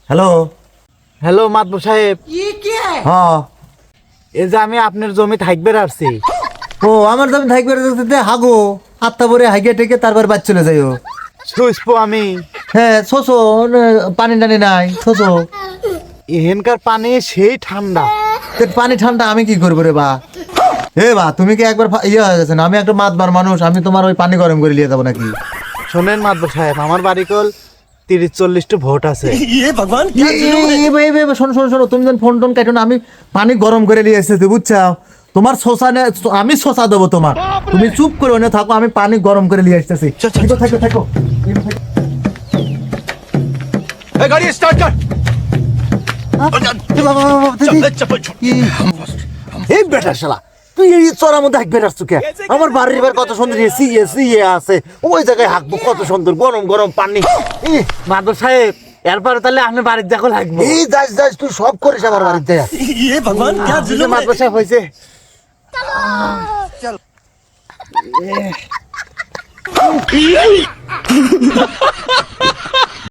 Hello hello Matbar সাহেব, হ্যাঁ এই যে আমি আপনার জমি থাকবে আসছি। ও আমার দাম থাকবে হাগো আত্মা পরে হাইগে টেকে তারপর বাদ চলে যাইও। সুস্থ আমি হ্যাঁ শোষো পানি টানি নাই শোষো এখানকার পানি সেই ঠান্ডা। পানি ঠান্ডা আমি কি করবো রে বা এ বা তুমি কি একবার ইয়ে হয়ে গেছে না? আমি একটা মাতবার মানুষ, আমি তোমার ওই পানি গরম করে নিয়ে যাবো নাকি? শোনেন মাতবর সাহেব, আমার বাড়ি কল 30-40টা ভোট আছে। শোনো শোনো শোনো, তুমি যখন ফোন টোন কাটো না, আমি পানি গরম করে নিয়ে এসেছি বুঝছো? তোমার শোষা আমি শোষা দেবো তোমার, তুমি চুপ করে ওনে থাকো, আমি পানি গরম করে নিয়ে আসতেছি। থাকো থাকো থাকো। गाड़ी स्टार्ट कर। এই বেটা শালা, তুই এই চড়ার মধ্যে হাঁকবে আসছো কে? আমার বাড়ির এবার কত সুন্দর সিয়ে আছে, ওই জায়গায় হাঁকবো, কত সুন্দর গরম গরম পানি। মাতবর সাহেব, এরপরে তাহলে আপনি বাড়ির দেখো লাগবে। এই যাস যাস, তুই সব করিস আমার বাড়িতে। ये भगवान क्या जुल्म है। মাতবর সাহেব হয়েছে। चल